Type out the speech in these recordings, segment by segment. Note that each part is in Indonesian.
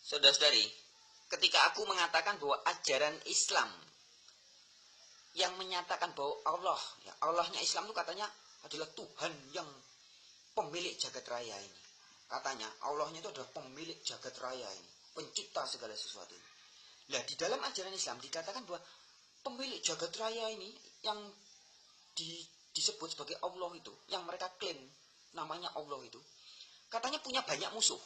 Saudara-saudari, ketika aku mengatakan bahwa ajaran Islam yang menyatakan bahwa Allahnya Islam itu katanya adalah Tuhan yang pemilik jagat raya ini. Katanya Allahnya itu adalah pemilik jagat raya ini, pencipta segala sesuatu ini. Nah, di dalam ajaran Islam dikatakan bahwa pemilik jagat raya ini yang disebut sebagai Allah itu, yang mereka klaim namanya Allah itu, katanya punya banyak musuh.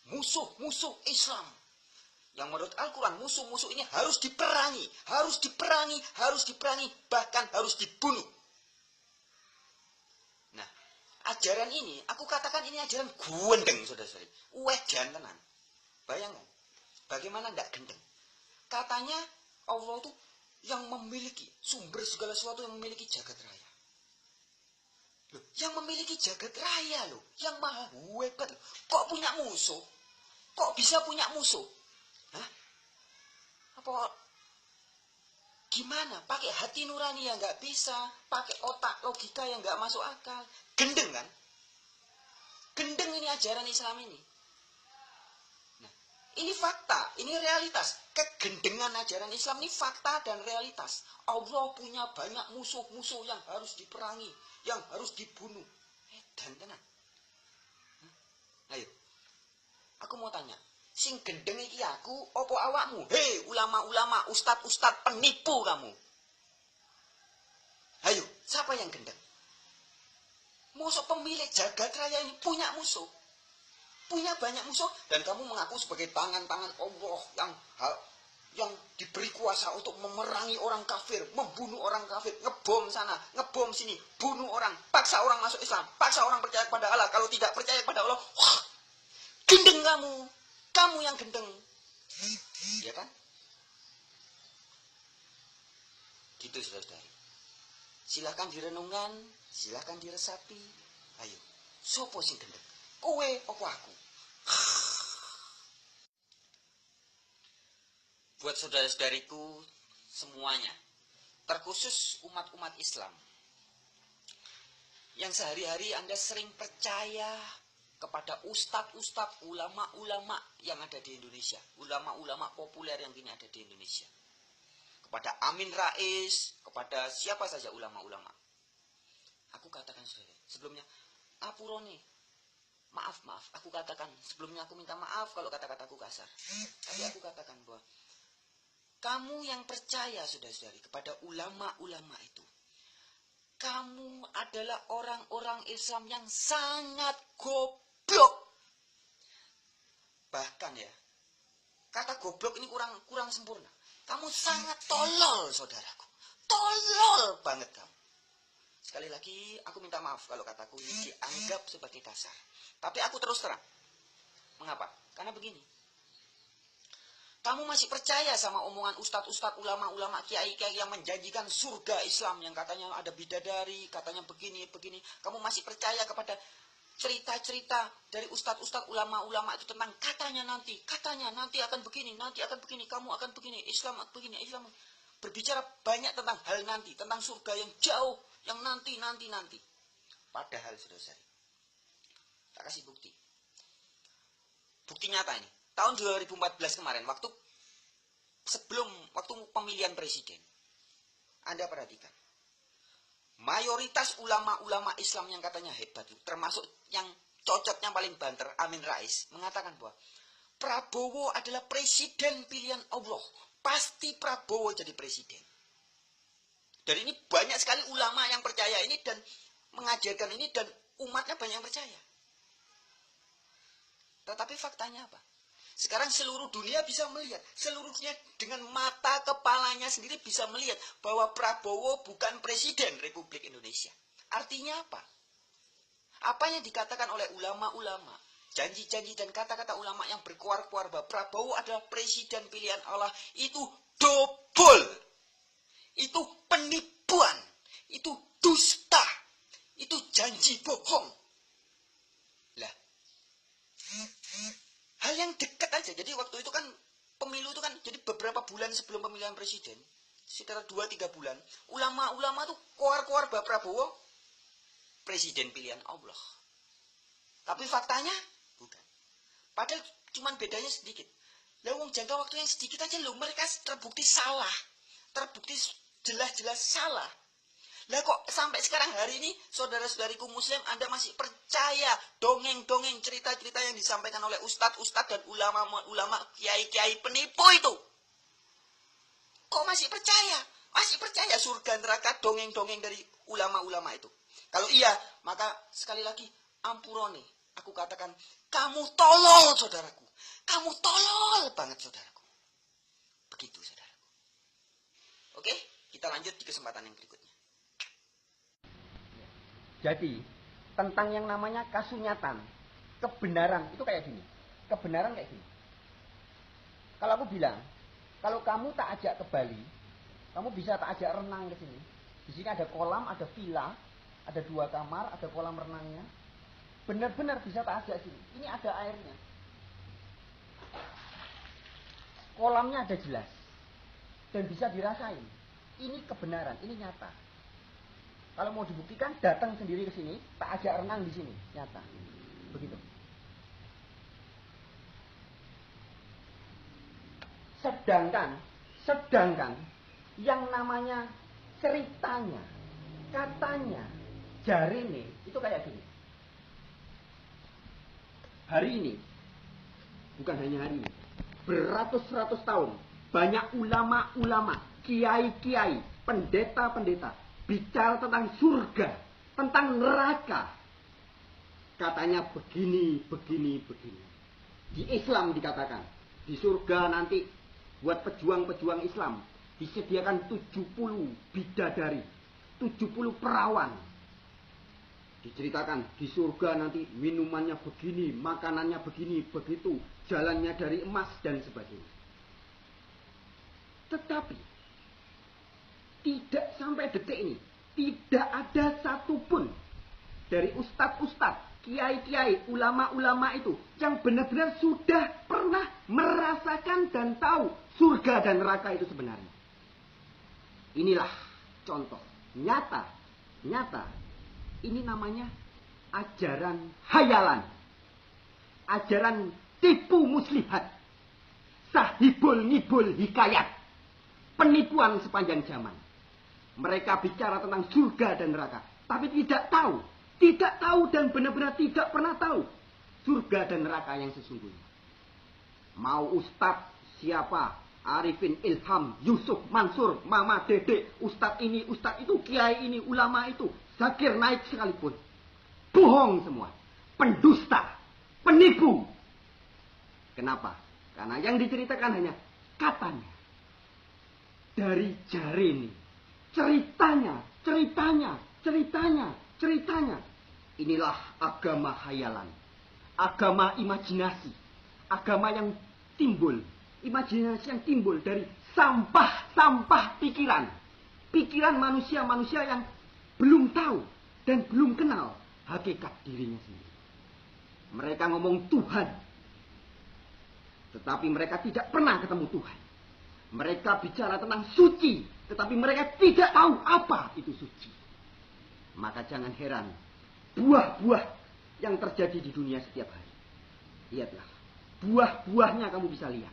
Musuh Islam. Yang menurut Al-Quran, musuh-musuh ini harus diperangi, bahkan harus dibunuh. Nah, ajaran ini, aku katakan ini ajaran gendeng, saudara-saudari. Jantenan. Bayangkan, bagaimana tidak gendeng. Katanya Allah itu yang memiliki sumber segala sesuatu, yang memiliki jagat raya. Loh, yang memiliki jagat raya loh, yang maha hebat loh. Kok punya musuh? Kok bisa punya musuh? Hah? Apa gimana? Pakai hati nurani yang nggak bisa, pakai otak logika yang nggak masuk akal. Gendeng kan? Gendeng ini ajaran Islam ini. Nah, ini fakta, ini realitas. Kegendengan ajaran Islam ini fakta dan realitas. Allah punya banyak musuh-musuh yang harus diperangi, yang harus dibunuh. Dan tenang. Ayo, aku mau tanya. Sing gendeng iki aku, opo awakmu? Hei, ulama-ulama, ustad-ustad penipu kamu. Ayo, siapa yang gendeng? Musuh pemilik jagat raya ini punya musuh. Punya banyak musuh. Dan kamu mengaku sebagai tangan-tangan Allah yang diberi kuasa untuk memerangi orang kafir, membunuh orang kafir, ngebom sana, ngebom sini, bunuh orang, paksa orang masuk Islam, paksa orang percaya kepada Allah. Kalau tidak percaya kepada Allah, gendeng kamu. Kamu yang gendeng, ya kan? Gitu saudara-saudari. Silahkan direnungkan, silahkan diresapi. Ayo, sopo sing gendeng? Kowe apa aku? Buat saudara-saudariku semuanya, terkhusus umat-umat Islam, yang sehari-hari Anda sering percaya kepada ustadz-ustadz, ulama-ulama yang ada di Indonesia, ulama-ulama populer yang kini ada di Indonesia, kepada Amin Rais, kepada siapa saja ulama-ulama. Aku katakan saudara, sebelumnya, apurone, maaf, aku katakan, sebelumnya aku minta maaf kalau kata-kataku kasar. Tapi aku katakan bahwa kamu yang percaya, saudara-saudari, kepada ulama-ulama itu, kamu adalah orang-orang Islam yang sangat goblok. Bahkan ya, kata goblok ini kurang sempurna. Kamu sangat tolol, saudaraku. Tolol banget kamu. Sekali lagi, aku minta maaf kalau kataku ini dianggap sebagai kasar. Tapi aku terus terang. Mengapa? Karena begini. Kamu masih percaya sama omongan ustadz-ustadz, ulama-ulama, kiai-kiai yang menjanjikan surga Islam, yang katanya ada bidadari, katanya begini. Kamu masih percaya kepada cerita-cerita dari ustadz-ustadz, ulama-ulama itu tentang katanya nanti akan begini, kamu akan begini, Islam begini, Islam berbicara banyak tentang hal nanti, tentang surga yang jauh, yang nanti. Padahal saudara-saudari, tak kasih bukti nyata ini. Tahun 2014 kemarin, waktu pemilihan presiden, Anda perhatikan, mayoritas ulama-ulama Islam yang katanya hebat, termasuk yang cocoknya paling banter, Amin Rais, mengatakan bahwa Prabowo adalah presiden pilihan Allah. Pasti Prabowo jadi presiden. Dan ini banyak sekali ulama yang percaya ini dan mengajarkan ini, dan umatnya banyak yang percaya. Tetapi faktanya apa? Sekarang seluruh dunia bisa melihat, seluruh dunia dengan mata kepalanya sendiri bisa melihat bahwa Prabowo bukan presiden Republik Indonesia. Artinya apa? Apa yang dikatakan oleh ulama-ulama, janji-janji dan kata-kata ulama yang berkuar-kuar bahwa Prabowo adalah presiden pilihan Allah, itu dobol. Itu penipuan, itu dusta, itu janji bohong. Lah, hal yang dekat aja. Jadi waktu itu kan pemilu itu kan jadi beberapa bulan sebelum pemilihan presiden, sekitar 2-3 bulan, ulama-ulama tuh koar-koar bahwa Prabowo presiden pilihan Allah. Tapi faktanya bukan. Padahal cuman bedanya sedikit. Lah wong jangka waktu yang sedikit aja loh mereka terbukti salah. Terbukti jelas-jelas salah. Lah kok sampai sekarang hari ini saudara-saudariku muslim Anda masih percaya dongeng-dongeng cerita-cerita yang disampaikan oleh ustadz-ustadz dan ulama-ulama kiai-kiai penipu itu? Kok masih percaya? Masih percaya surga neraka dongeng-dongeng dari ulama-ulama itu? Kalau iya, maka sekali lagi ampurone. Aku katakan, kamu tolol saudaraku. Kamu tolol banget saudaraku. Begitu saudaraku. Oke, kita lanjut di kesempatan yang berikutnya. Jadi, tentang yang namanya kasunyatan, kebenaran itu kayak gini. Kebenaran kayak gini. Kalau aku bilang, kalau kamu tak ajak ke Bali, kamu bisa tak ajak renang ke sini. Di sini ada kolam, ada villa, ada 2 kamar, ada kolam renangnya. Benar-benar bisa tak ajak sini. Ini ada airnya. Kolamnya ada jelas. Dan bisa dirasain. Ini kebenaran, ini nyata. Kalau mau dibuktikan, datang sendiri ke sini, tak ajak renang di sini, nyata. Begitu. Sedangkan yang namanya ceritanya, katanya, jarine itu kayak gini. Hari ini, bukan hanya hari ini, beratus-ratus tahun, banyak ulama-ulama, kiai-kiai, pendeta-pendeta, bicara tentang surga, tentang neraka. Katanya begini, begini, begini. Di Islam dikatakan, di surga nanti buat pejuang-pejuang Islam, disediakan 70 bidadari, 70 perawan. Diceritakan di surga nanti minumannya begini, makanannya begini, begitu, jalannya dari emas dan sebagainya. Tetapi tidak sampai detik ini, tidak ada satupun dari ustadz-ustadz, kiai-kiai, ulama-ulama itu yang benar-benar sudah pernah merasakan dan tahu surga dan neraka itu sebenarnya. Inilah contoh nyata. Ini namanya ajaran hayalan. Ajaran tipu muslihat. Sahibul ngibul hikayat. Penipuan sepanjang zaman. Mereka bicara tentang surga dan neraka. Tapi tidak tahu. Tidak tahu dan benar-benar tidak pernah tahu surga dan neraka yang sesungguhnya. Mau ustadz siapa? Arifin, Ilham, Yusuf, Mansur, Mama, Dede, ustadz ini, ustadz itu, kiai ini, ulama itu, Zakir Naik sekalipun. Bohong semua. Pendusta. Penipu. Kenapa? Karena yang diceritakan hanya katanya. Dari jari ini. Ceritanya. Inilah agama hayalan. Agama imajinasi. Agama yang timbul. Imajinasi yang timbul dari sampah-sampah pikiran. Pikiran manusia-manusia yang belum tahu dan belum kenal hakikat dirinya sendiri. Mereka ngomong Tuhan. Tetapi mereka tidak pernah ketemu Tuhan. Mereka bicara tentang suci. Tetapi mereka tidak tahu apa itu suci. Maka jangan heran. Buah-buah yang terjadi di dunia setiap hari. Lihatlah. Buah-buahnya kamu bisa lihat.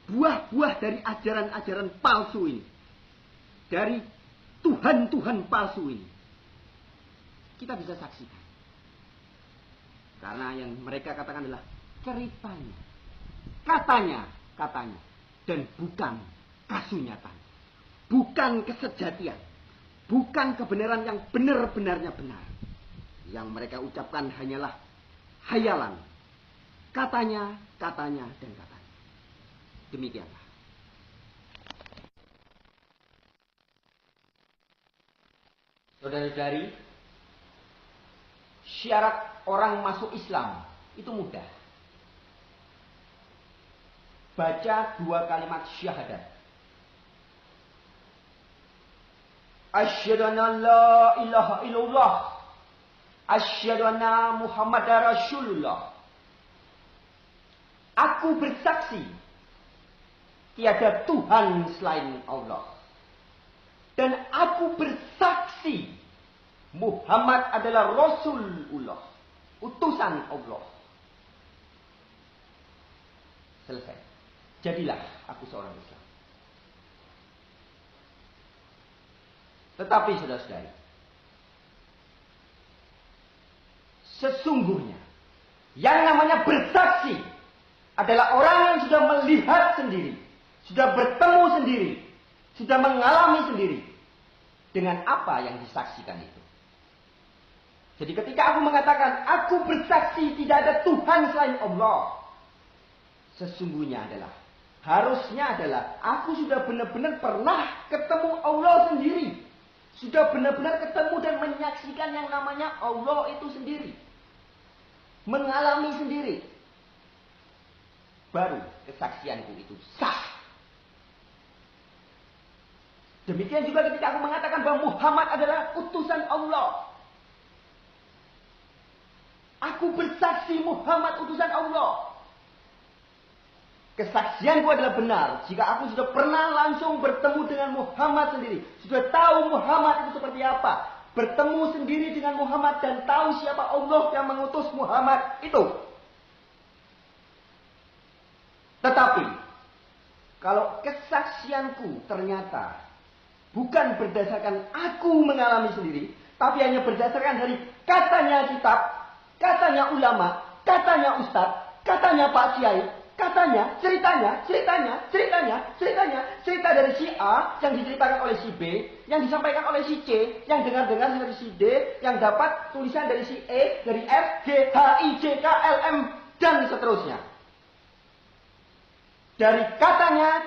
Buah-buah dari ajaran-ajaran palsu ini. Dari Tuhan-Tuhan palsu ini. Kita bisa saksikan. Karena yang mereka katakan adalah ceritanya. Katanya. Dan bukan kasunyatan. Bukan kesejatian. Bukan kebenaran yang benar-benarnya benar. Yang mereka ucapkan hanyalah hayalan. Katanya, dan katanya. Demikianlah. Saudara-saudari, syarat orang masuk Islam itu mudah. Baca 2 kalimat syahadat. Asyhadu an la ilaha illallah. Asyhadu anna Muhammadar Rasulullah. Aku bersaksi tiada Tuhan selain Allah. Dan aku bersaksi Muhammad adalah Rasulullah, utusan Allah. Selesai. Jadilah aku seorang Islam. Tetapi saudara-saudari, sesungguhnya yang namanya bersaksi adalah orang yang sudah melihat sendiri, sudah bertemu sendiri, sudah mengalami sendiri dengan apa yang disaksikan itu. Jadi ketika aku mengatakan aku bersaksi tidak ada Tuhan selain Allah, sesungguhnya adalah, harusnya adalah aku sudah benar-benar pernah ketemu Allah sendiri. Sudah benar-benar ketemu dan menyaksikan yang namanya Allah itu sendiri. Mengalami sendiri. Baru kesaksianku itu sah. Demikian juga ketika aku mengatakan bahwa Muhammad adalah utusan Allah. Aku bersaksi Muhammad utusan Allah. Kesaksianku adalah benar jika aku sudah pernah langsung bertemu dengan Muhammad sendiri. Sudah tahu Muhammad itu seperti apa. Bertemu sendiri dengan Muhammad dan tahu siapa Allah yang mengutus Muhammad itu. Tetapi, kalau kesaksianku ternyata bukan berdasarkan aku mengalami sendiri, tapi hanya berdasarkan dari katanya kitab, katanya ulama, katanya ustadz, katanya Pak Kiai, katanya, ceritanya, cerita dari si A yang diceritakan oleh si B, yang disampaikan oleh si C, yang dengar-dengar dari si D, yang dapat tulisan dari si E, dari F, G, H, I, J, K, L, M, dan seterusnya. Dari katanya,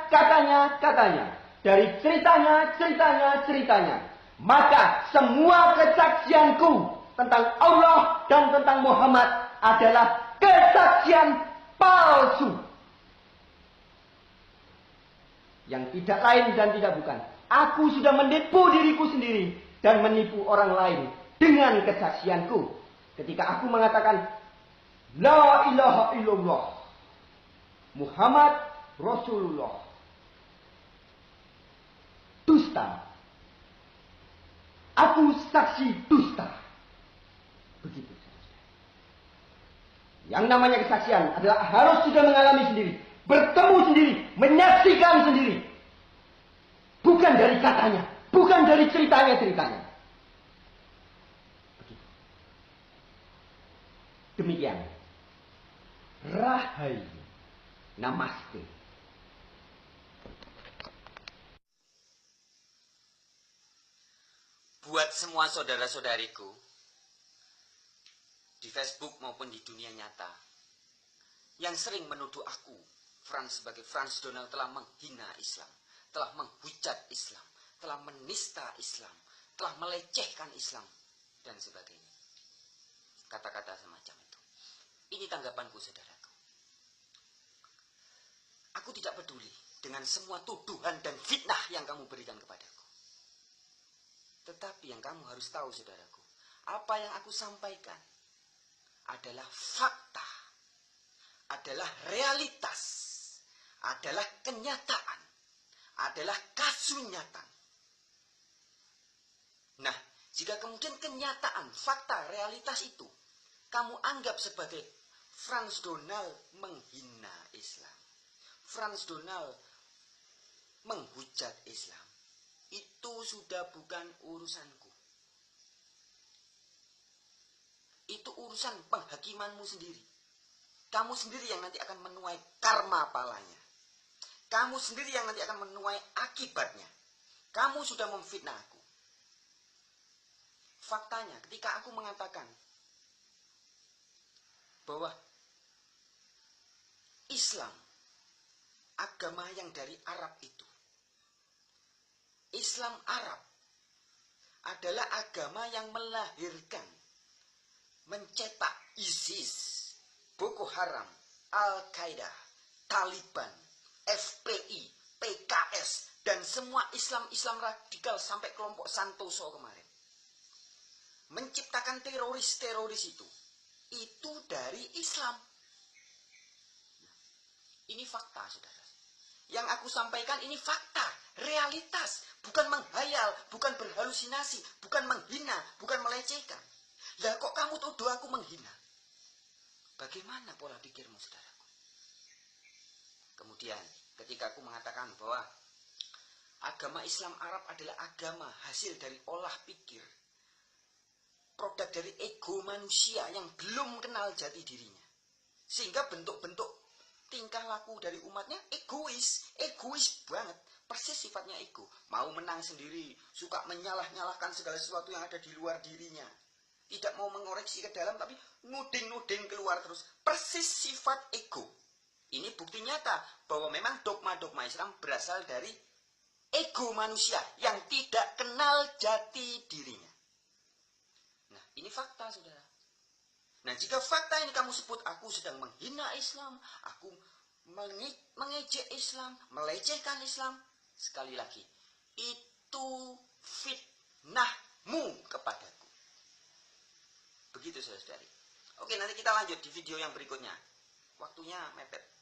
dari ceritanya. Maka semua kesaksianku tentang Allah dan tentang Muhammad adalah kesaksian palsu. Yang tidak lain dan tidak bukan. Aku sudah menipu diriku sendiri dan menipu orang lain dengan kesaksianku. Ketika aku mengatakan La ilaha illallah Muhammad Rasulullah. Dusta. Aku saksi dusta. Begitu. Yang namanya kesaksian adalah harus sudah mengalami sendiri, bertemu sendiri, menyaksikan sendiri. Bukan dari katanya, bukan dari ceritanya. Begitu. Demikian. Rahayu. Namaste. Buat semua saudara-saudariku di Facebook maupun di dunia nyata yang sering menuduh aku, Frans, sebagai Frans Donald telah menghina Islam, telah menghujat Islam, telah menista Islam, telah melecehkan Islam, dan sebagainya. Kata-kata semacam itu. Ini tanggapanku, saudaraku. Aku tidak peduli dengan semua tuduhan dan fitnah yang kamu berikan kepadaku. Tetapi yang kamu harus tahu, saudaraku, apa yang aku sampaikan adalah fakta, adalah realitas, adalah kenyataan, adalah kasunyatan. Nah, jika kemudian kenyataan, fakta, realitas itu kamu anggap sebagai Frans Donald menghina Islam, Frans Donald menghujat Islam, itu sudah bukan urusanku. Itu urusan penghakimanmu sendiri. Kamu sendiri yang nanti akan menuai karma palanya. Kamu sendiri yang nanti akan menuai akibatnya. Kamu sudah memfitnah aku. Faktanya, ketika aku mengatakan bahwa Islam, agama yang dari Arab itu, Islam Arab adalah agama yang melahirkan, mencetak ISIS, Boko Haram, Al-Qaeda, Taliban, FPI, PKS, dan semua Islam radikal sampai kelompok Santoso kemarin. Menciptakan teroris-teroris itu dari Islam. Ini fakta, saudara. Yang aku sampaikan ini fakta, realitas, bukan menghayal, bukan berhalusinasi, bukan menghina, bukan melecehkan. Lah kok kamu tuduh aku menghina? Bagaimana pola pikirmu, saudaraku? Kemudian ketika aku mengatakan bahwa agama Islam Arab adalah agama hasil dari olah pikir, produk dari ego manusia yang belum kenal jati dirinya, sehingga bentuk-bentuk tingkah laku dari umatnya egois banget, persis sifatnya ego, mau menang sendiri, suka menyalah-nyalahkan segala sesuatu yang ada di luar dirinya, tidak mau mengoreksi ke dalam tapi nuding-nuding keluar terus, persis sifat ego. Ini bukti nyata bahwa memang dogma-dogma Islam berasal dari ego manusia yang tidak kenal jati dirinya. Nah, ini fakta, saudara. Nah, jika fakta ini kamu sebut aku sedang menghina Islam, aku mengejek Islam, melecehkan Islam, sekali lagi, itu fitnahmu kepadaku. Begitu, saudara-saudari. Oke, nanti kita lanjut di video yang berikutnya. Waktunya mepet.